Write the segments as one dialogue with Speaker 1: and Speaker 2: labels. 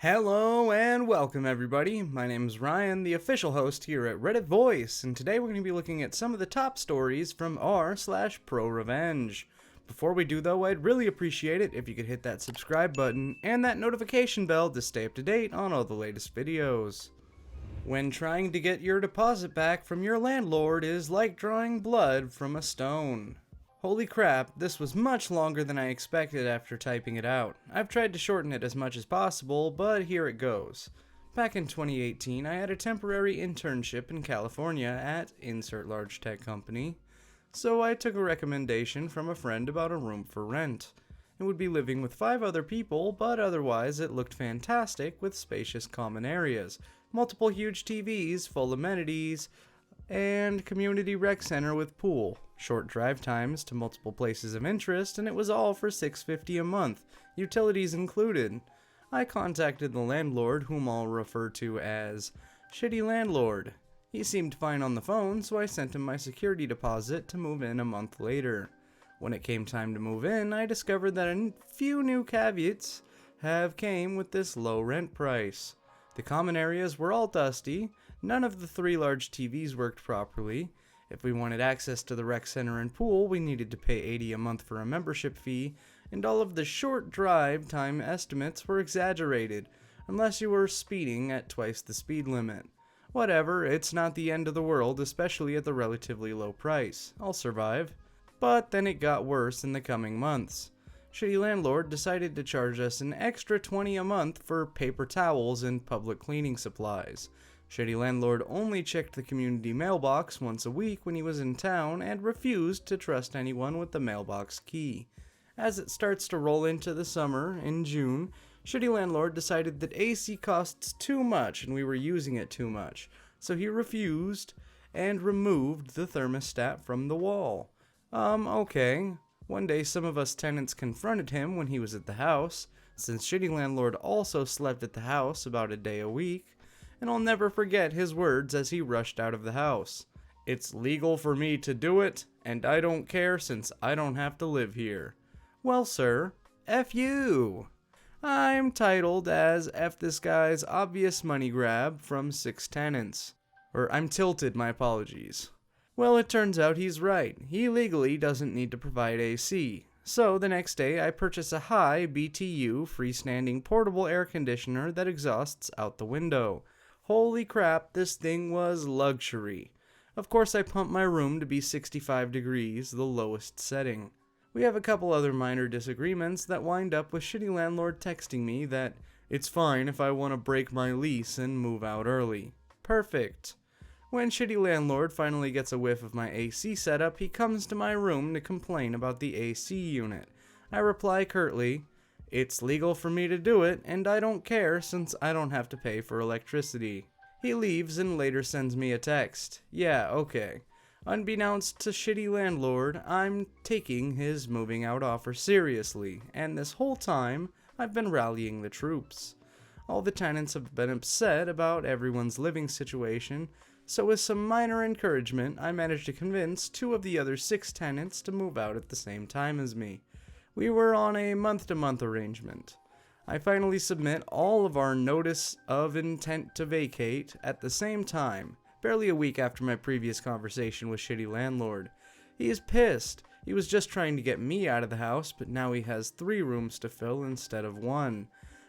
Speaker 1: Hello and welcome everybody. My name is Ryan, the official host here at Reddit Voice, and today we're going to be looking at some of the top stories from r/ProRevenge. Before we do though, I'd really appreciate it if you could hit that subscribe button and that notification bell to stay up to date on all the latest videos. When trying to get your deposit back from your landlord is like drawing blood from a stone. Holy crap, this was much longer than I expected after typing it out. I've tried to shorten it as much as possible, but here it goes. Back in 2018, I had a temporary internship in California at insert large tech company, so I took a recommendation from a friend about a room for rent. It would be living with 5 other people, but otherwise it looked fantastic with spacious common areas, multiple huge TVs, full amenities, and community rec center with pool, short drive times to multiple places of interest, and it was all for $650 a month, utilities included. I contacted the landlord, whom I'll refer to as Shitty Landlord. He seemed fine on the phone, so I sent him my security deposit to move in a month later. When it came time to move in, I discovered that a few new caveats have came with this low rent price. The common areas were all dusty, none of the 3 large TVs worked properly. If we wanted access to the rec center and pool, we needed to pay $80 a month for a membership fee, and all of the short drive time estimates were exaggerated, unless you were speeding at twice the speed limit. Whatever, it's not the end of the world, especially at the relatively low price. I'll survive. But then it got worse in the coming months. Shitty Landlord decided to charge us an extra $20 a month for paper towels and public cleaning supplies. Shitty Landlord only checked the community mailbox once a week when he was in town and refused to trust anyone with the mailbox key. As it starts to roll into the summer, in June, Shitty Landlord decided that AC costs too much and we were using it too much, so he refused and removed the thermostat from the wall. Okay. One day some of us tenants confronted him when he was at the house, since Shitty Landlord also slept at the house about a day a week, and I'll never forget his words as he rushed out of the house. "It's legal for me to do it, and I don't care since I don't have to live here." Well, sir, F you! I'm titled as F this guy's obvious money grab from 6 tenants. I'm tilted, my apologies. Well, it turns out he's right. He legally doesn't need to provide AC. So the next day I purchase a high BTU freestanding portable air conditioner that exhausts out the window. Holy crap, this thing was luxury. Of course I pump my room to be 65 degrees, the lowest setting. We have a couple other minor disagreements that wind up with Shitty Landlord texting me that it's fine if I want to break my lease and move out early. Perfect. When Shitty Landlord finally gets a whiff of my AC setup, he comes to my room to complain about the AC unit. I reply curtly, "It's legal for me to do it, and I don't care since I don't have to pay for electricity." He leaves and later sends me a text. Yeah, okay. Unbeknownst to Shitty Landlord, I'm taking his moving out offer seriously, and this whole time, I've been rallying the troops. All the tenants have been upset about everyone's living situation, so with some minor encouragement, I managed to convince 2 of the other 6 tenants to move out at the same time as me. We were on a month-to-month arrangement. I finally submit all of our notice of intent to vacate at the same time, barely a week after my previous conversation with Shitty Landlord. He is pissed. He was just trying to get me out of the house, but now he has 3 rooms to fill instead of 1.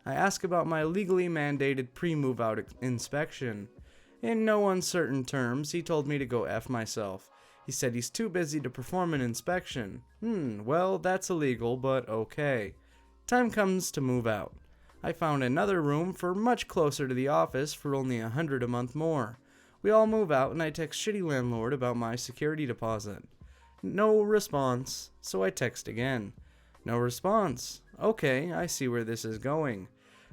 Speaker 1: I ask about my legally mandated pre-move out inspection. In no uncertain terms, he told me to go F myself. He said he's too busy to perform an inspection. Well, that's illegal, but okay. Time comes to move out. I found another room for much closer to the office for only $100 a month more. We all move out and I text Shitty Landlord about my security deposit. No response, so I text again. No response. Okay, I see where this is going.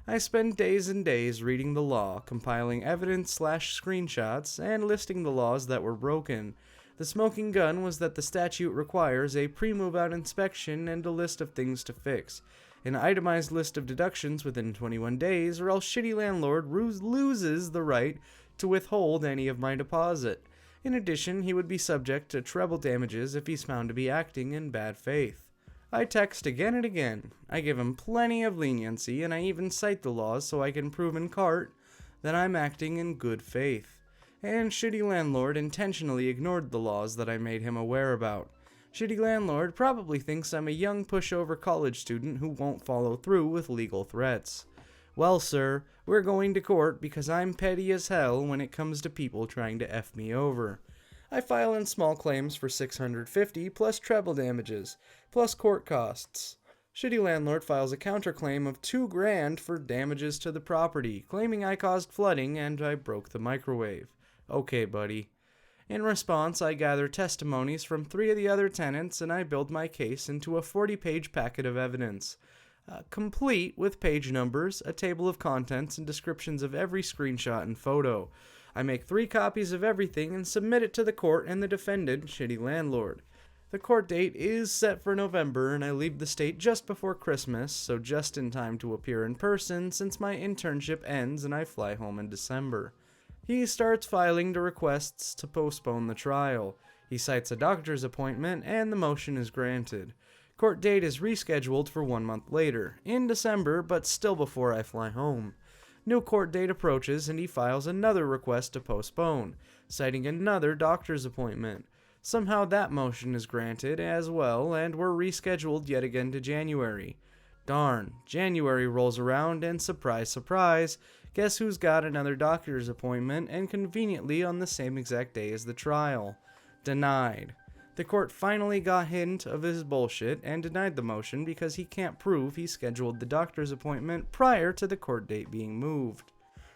Speaker 1: I spend days and days reading the law, compiling evidence/screenshots, and listing the laws that were broken. The smoking gun was that the statute requires a pre-move out inspection and a list of things to fix, an itemized list of deductions within 21 days, or else Shitty Landlord loses the right to withhold any of my deposit. In addition, he would be subject to treble damages if he's found to be acting in bad faith. I text again and again. I give him plenty of leniency, and I even cite the laws so I can prove in court that I'm acting in good faith. And Shitty Landlord intentionally ignored the laws that I made him aware about. Shitty Landlord probably thinks I'm a young pushover college student who won't follow through with legal threats. Well, sir, we're going to court because I'm petty as hell when it comes to people trying to F me over. I file in small claims for $650 plus treble damages, plus court costs. Shitty Landlord files a counterclaim of $2,000 for damages to the property, claiming I caused flooding and I broke the microwave. Okay, buddy. In response, I gather testimonies from 3 of the other tenants and I build my case into a 40-page packet of evidence. Complete with page numbers, a table of contents, and descriptions of every screenshot and photo. I make 3 copies of everything and submit it to the court and the defendant, Shitty Landlord. The court date is set for November, and I leave the state just before Christmas, so just in time to appear in person since my internship ends and I fly home in December. He starts filing the requests to postpone the trial. He cites a doctor's appointment, and the motion is granted. Court date is rescheduled for 1 month later, in December, but still before I fly home. New court date approaches and he files another request to postpone, citing another doctor's appointment. Somehow that motion is granted as well, and we're rescheduled yet again to January. Darn, January rolls around and surprise, surprise, guess who's got another doctor's appointment and conveniently on the same exact day as the trial? Denied. The court finally got hint of his bullshit and denied the motion because he can't prove he scheduled the doctor's appointment prior to the court date being moved.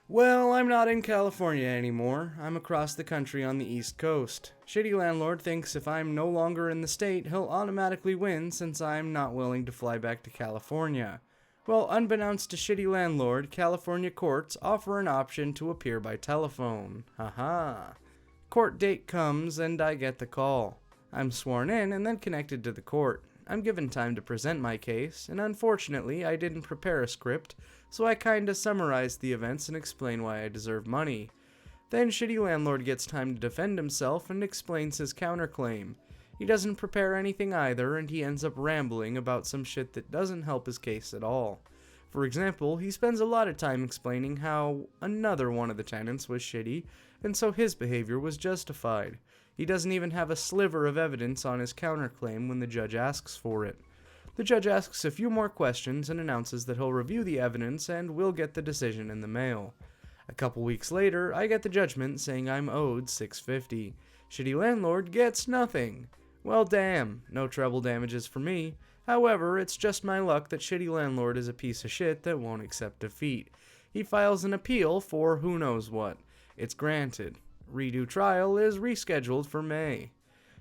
Speaker 1: Well, I'm not in California anymore. I'm across the country on the East Coast. Shitty Landlord thinks if I'm no longer in the state, he'll automatically win since I'm not willing to fly back to California. Well, unbeknownst to Shitty Landlord, California courts offer an option to appear by telephone. Haha. Court date comes and I get the call. I'm sworn in and then connected to the court. I'm given time to present my case, and unfortunately I didn't prepare a script, so I kinda summarized the events and explain why I deserve money. Then Shitty Landlord gets time to defend himself and explains his counterclaim. He doesn't prepare anything either, and he ends up rambling about some shit that doesn't help his case at all. For example, he spends a lot of time explaining how another one of the tenants was shitty, and so his behavior was justified. He doesn't even have a sliver of evidence on his counterclaim when the judge asks for it. The judge asks a few more questions and announces that he'll review the evidence and we'll get the decision in the mail. A couple weeks later, I get the judgment saying I'm owed $650. Shitty Landlord gets nothing. Well, damn, no treble damages for me. However, it's just my luck that Shitty Landlord is a piece of shit that won't accept defeat. He files an appeal for who knows what. It's granted. Redo trial is rescheduled for May.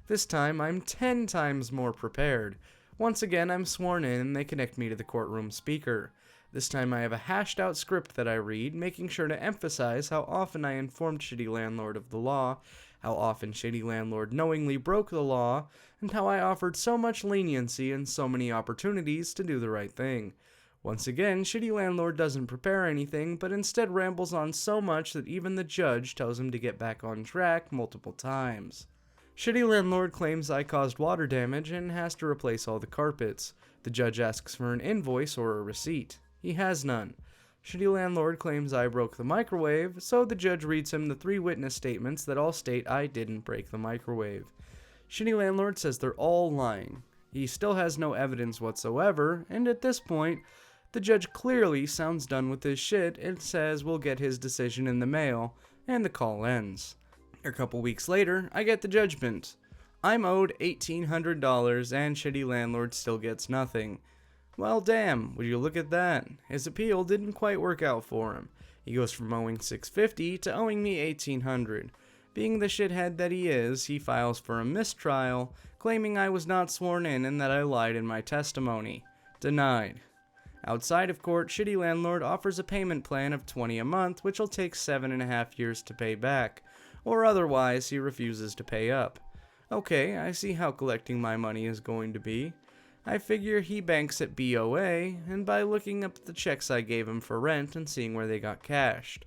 Speaker 1: This time I'm 10 times more prepared. Once again I'm sworn in and they connect me to the courtroom speaker. This time I have a hashed out script that I read, making sure to emphasize how often I informed Shitty Landlord of the law, how often Shitty Landlord knowingly broke the law, and how I offered so much leniency and so many opportunities to do the right thing. Once again, Shitty Landlord doesn't prepare anything, but instead rambles on so much that even the judge tells him to get back on track multiple times. Shitty Landlord claims I caused water damage and has to replace all the carpets. The judge asks for an invoice or a receipt. He has none. Shitty Landlord claims I broke the microwave, so the judge reads him the 3 witness statements that all state I didn't break the microwave. Shitty Landlord says they're all lying. He still has no evidence whatsoever, and at this point, the judge clearly sounds done with his shit and says we'll get his decision in the mail, and the call ends. A couple weeks later, I get the judgment. I'm owed $1,800 and Shitty Landlord still gets nothing. Well, damn, would you look at that? His appeal didn't quite work out for him. He goes from owing $650 to owing me $1,800. Being the shithead that he is, he files for a mistrial, claiming I was not sworn in and that I lied in my testimony. Denied. Outside of court, Shitty Landlord offers a payment plan of $20 a month, which will take 7.5 years to pay back, or otherwise he refuses to pay up. Okay, I see how collecting my money is going to be. I figure he banks at BOA, and by looking up the checks I gave him for rent and seeing where they got cashed.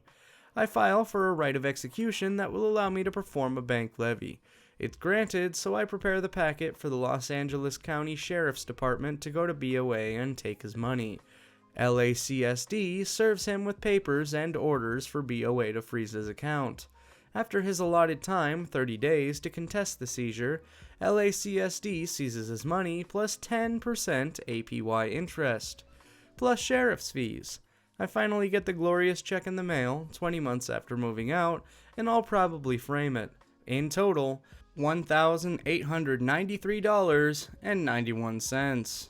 Speaker 1: I file for a right of execution that will allow me to perform a bank levy. It's granted, so I prepare the packet for the Los Angeles County Sheriff's Department to go to BOA and take his money. LACSD serves him with papers and orders for BOA to freeze his account. After his allotted time, 30 days, to contest the seizure, LACSD seizes his money plus 10% APY interest, plus sheriff's fees. I finally get the glorious check in the mail, 20 months after moving out, and I'll probably frame it. In total, $1,893.91.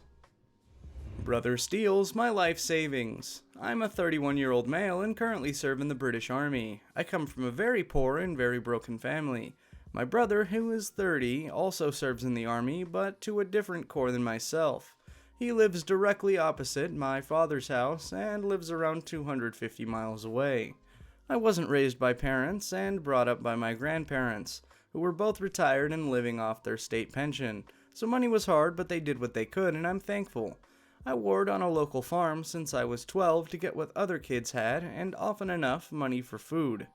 Speaker 1: Brother steals my life savings. I'm a 31-year-old male and currently serve in the British Army. I come from a very poor and very broken family. My brother, who is 30, also serves in the Army, but to a different corps than myself. He lives directly opposite my father's house and lives around 250 miles away. I wasn't raised by parents and brought up by my grandparents, who were both retired and living off their state pension, so money was hard, but they did what they could, and I'm thankful. I worked on a local farm since I was 12 to get what other kids had, and often enough money for food.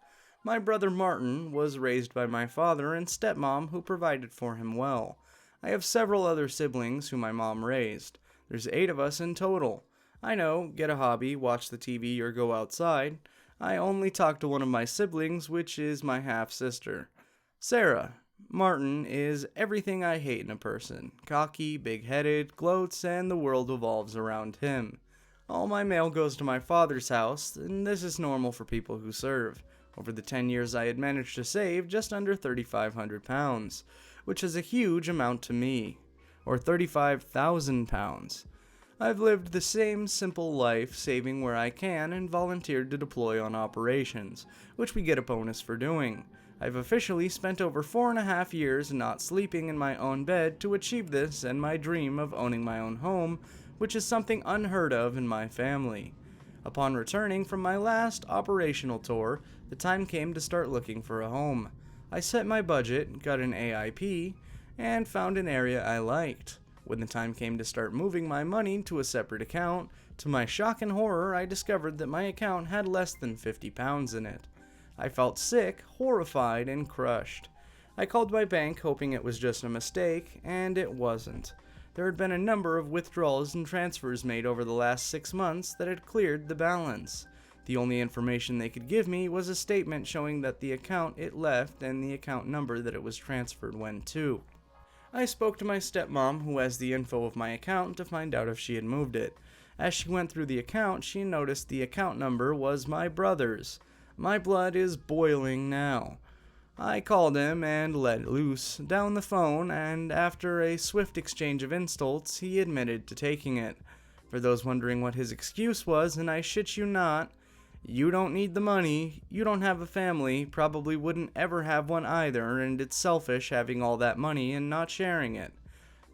Speaker 1: My brother Martin was raised by my father and stepmom, who provided for him well. I have several other siblings who my mom raised. There's 8 of us in total. I know, get a hobby, watch the TV, or go outside. I only talk to one of my siblings, which is my half-sister. Sarah. Martin is everything I hate in a person. Cocky, big-headed, gloats, and the world revolves around him. All my mail goes to my father's house, and this is normal for people who serve. Over the 10 years I had managed to save just under £3,500, which is a huge amount to me. Or £35,000. I've lived the same simple life, saving where I can, and volunteered to deploy on operations, which we get a bonus for doing. I've officially spent over 4.5 years not sleeping in my own bed to achieve this and my dream of owning my own home, which is something unheard of in my family. Upon returning from my last operational tour, the time came to start looking for a home. I set my budget, got an AIP, and found an area I liked. When the time came to start moving my money to a separate account, to my shock and horror, I discovered that my account had less than £50 in it. I felt sick, horrified, and crushed. I called my bank hoping it was just a mistake, and it wasn't. There had been a number of withdrawals and transfers made over the last 6 months that had cleared the balance. The only information they could give me was a statement showing that the account it left and the account number that it was transferred went to. I spoke to my stepmom, who has the info of my account, to find out if she had moved it. As she went through the account, she noticed the account number was my brother's. My blood is boiling now. I called him and let loose down the phone, and after a swift exchange of insults, he admitted to taking it. For those wondering what his excuse was, and I shit you not, you don't need the money, you don't have a family, probably wouldn't ever have one either, and it's selfish having all that money and not sharing it.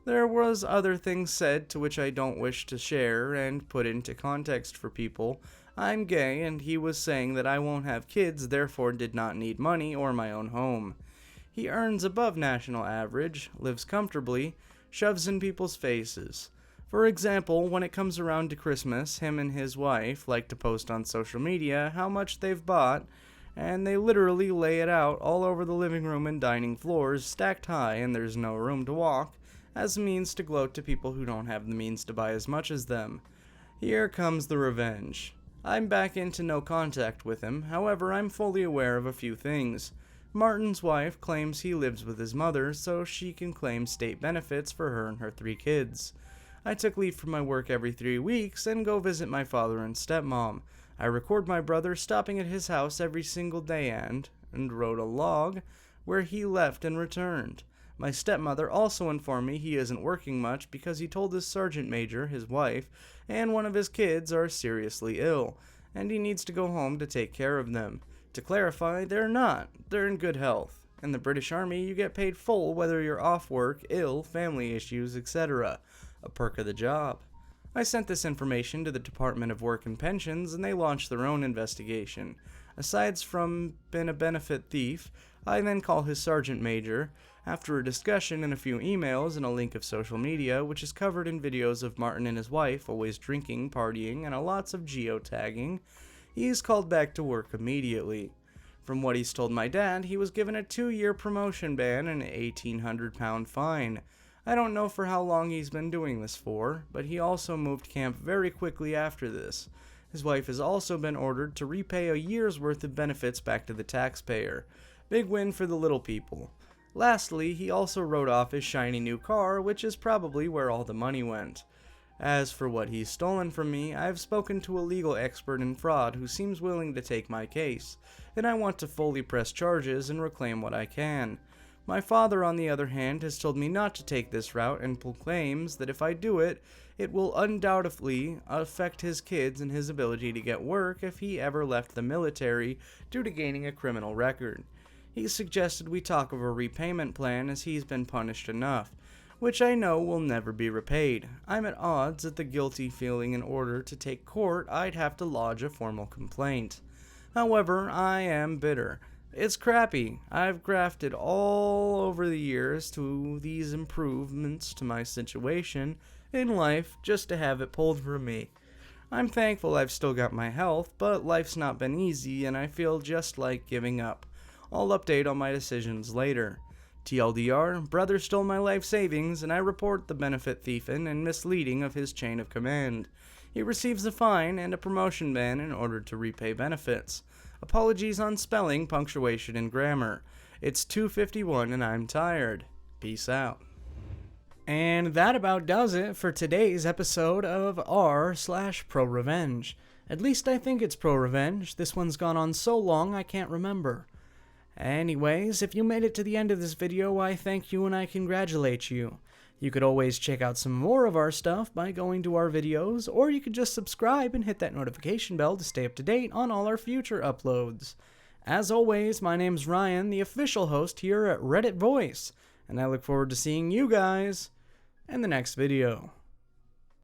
Speaker 1: There was other things said to which I don't wish to share and put into context for people. I'm gay, and he was saying that I won't have kids, therefore did not need money or my own home. He earns above national average, lives comfortably, shoves in people's faces. For example, when it comes around to Christmas, him and his wife like to post on social media how much they've bought, and they literally lay it out all over the living room and dining floors, stacked high and there's no room to walk, as a means to gloat to people who don't have the means to buy as much as them. Here comes the revenge. I'm back into no contact with him, however I'm fully aware of a few things. Martin's wife claims he lives with his mother so she can claim state benefits for her and her 3 kids. I took leave from my work every 3 weeks and go visit my father and stepmom. I record my brother stopping at his house every single day and wrote a log where he left and returned. My stepmother also informed me he isn't working much because he told his sergeant major, his wife, and one of his kids are seriously ill, and he needs to go home to take care of them. To clarify, they're not. They're in good health. In the British Army, you get paid full whether you're off work, ill, family issues, etc. A perk of the job. I sent this information to the Department of Work and Pensions, and they launched their own investigation. Aside from being a benefit thief, I then call his sergeant major. After a discussion and a few emails and a link of social media, which is covered in videos of Martin and his wife always drinking, partying, and lots of geotagging, he is called back to work immediately. From what he's told my dad, he was given a 2-year promotion ban and an £1,800 fine. I don't know for how long he's been doing this for, but he also moved camp very quickly after this. His wife has also been ordered to repay a year's worth of benefits back to the taxpayer. Big win for the little people. Lastly, he also wrote off his shiny new car, which is probably where all the money went. As for what he's stolen from me, I've spoken to a legal expert in fraud who seems willing to take my case, and I want to fully press charges and reclaim what I can. My father, on the other hand, has told me not to take this route and proclaims that if I do it, it will undoubtedly affect his kids and his ability to get work if he ever left the military due to gaining a criminal record. He suggested we talk of a repayment plan as he's been punished enough, which I know will never be repaid. I'm at odds at the guilty feeling in order to take court I'd have to lodge a formal complaint. However, I am bitter. It's crappy. I've grafted all over the years to these improvements to my situation in life just to have it pulled from me. I'm thankful I've still got my health, but life's not been easy and I feel just like giving up. I'll update on my decisions later. TLDR, brother stole my life savings and I report the benefit thiefing and misleading of his chain of command. He receives a fine and a promotion ban in order to repay benefits. Apologies on spelling, punctuation, and grammar. It's 2:51 and I'm tired. Peace out. And that about does it for today's episode of r/ProRevenge. At least I think it's ProRevenge. This one's gone on so long I can't remember. Anyways, if you made it to the end of this video, I thank you and I congratulate you. You could always check out some more of our stuff by going to our videos, or you could just subscribe and hit that notification bell to stay up to date on all our future uploads. As always, my name's Ryan, the official host here at Reddit Voice, and I look forward to seeing you guys in the next video.